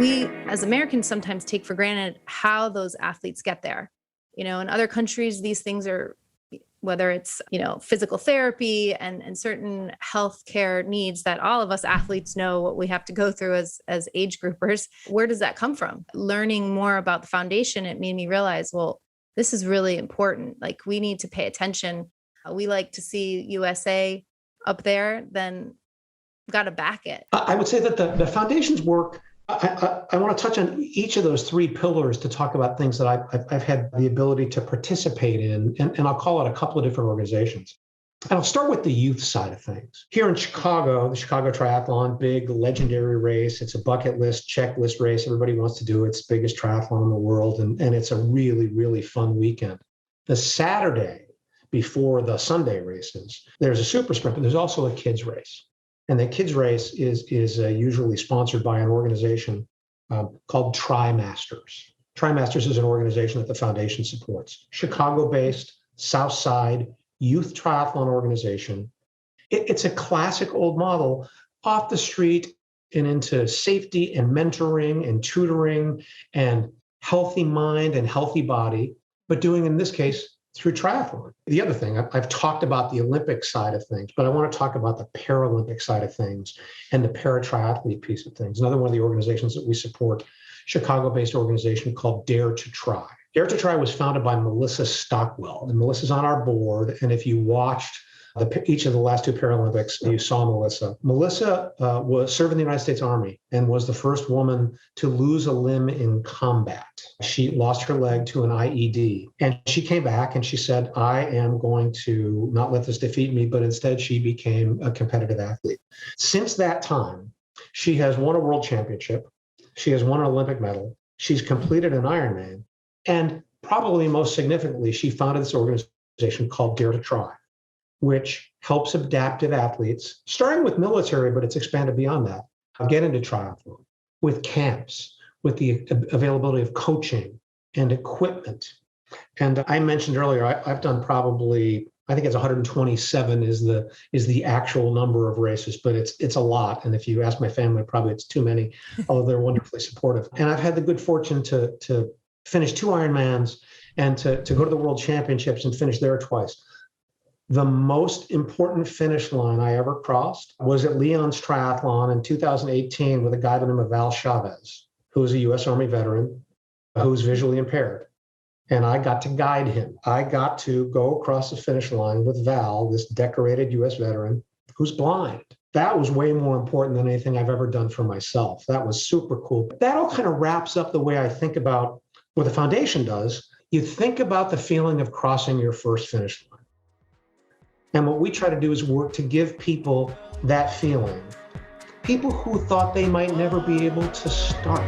We as Americans sometimes take for granted how those athletes get there. In other countries, these things are, whether it's, physical therapy and certain healthcare needs that all of us athletes know what we have to go through as age groupers. Where does that come from? Learning more about the foundation, it made me realize, well, this is really important. Like, we need to pay attention. We like to see USA up there, then got to back it. I would say that the foundation's work, I want to touch on each of those three pillars to talk about things that I've had the ability to participate in, and I'll call out a couple of different organizations. And I'll start with the youth side of things. Here in Chicago, the Chicago Triathlon, big legendary race. It's a bucket list, checklist race. Everybody wants to do it. It's the biggest triathlon in the world, and it's a really, really fun weekend. The Saturday before the Sunday races, there's a super sprint, but there's also a kids race. And the kids race is usually sponsored by an organization called TriMasters. TriMasters is an organization that the foundation supports. Chicago-based, South Side youth triathlon organization. It's a classic old model, off the street and into safety and mentoring and tutoring and healthy mind and healthy body, but doing, in this case, through triathlon. The other thing, I've talked about the Olympic side of things, but I want to talk about the Paralympic side of things and the para-triathlete piece of things. Another one of the organizations that we support, Chicago-based organization called Dare to Try. Dare to Try was founded by Melissa Stockwell, and Melissa's on our board. And if you watched each of the last two Paralympics, you saw Melissa. Melissa was served in the United States Army and was the first woman to lose a limb in combat. She lost her leg to an IED, and she came back and she said, I am going to not let this defeat me, but instead she became a competitive athlete. Since that time, she has won a world championship. She has won an Olympic medal. She's completed an Ironman. And probably most significantly, she founded this organization called Dare to Try, which helps adaptive athletes, starting with military, but it's expanded beyond that, get into triathlon with camps, with the availability of coaching and equipment. And I mentioned earlier, I've done probably, I think it's 127 is the actual number of races, but it's a lot. And if you ask my family, probably it's too many, although they're wonderfully supportive. And I've had the good fortune to finish 2 Ironmans and to go to the World Championships and finish there twice. The most important finish line I ever crossed was at Leon's Triathlon in 2018 with a guy by the name of Val Chavez, who was a U.S. Army veteran, who was visually impaired. And I got to guide him. I got to go across the finish line with Val, this decorated U.S. veteran who's blind. That was way more important than anything I've ever done for myself. That was super cool. But that all kind of wraps up the way I think about what the foundation does. You think about the feeling of crossing your first finish line. And what we try to do is work to give people that feeling. People who thought they might never be able to start.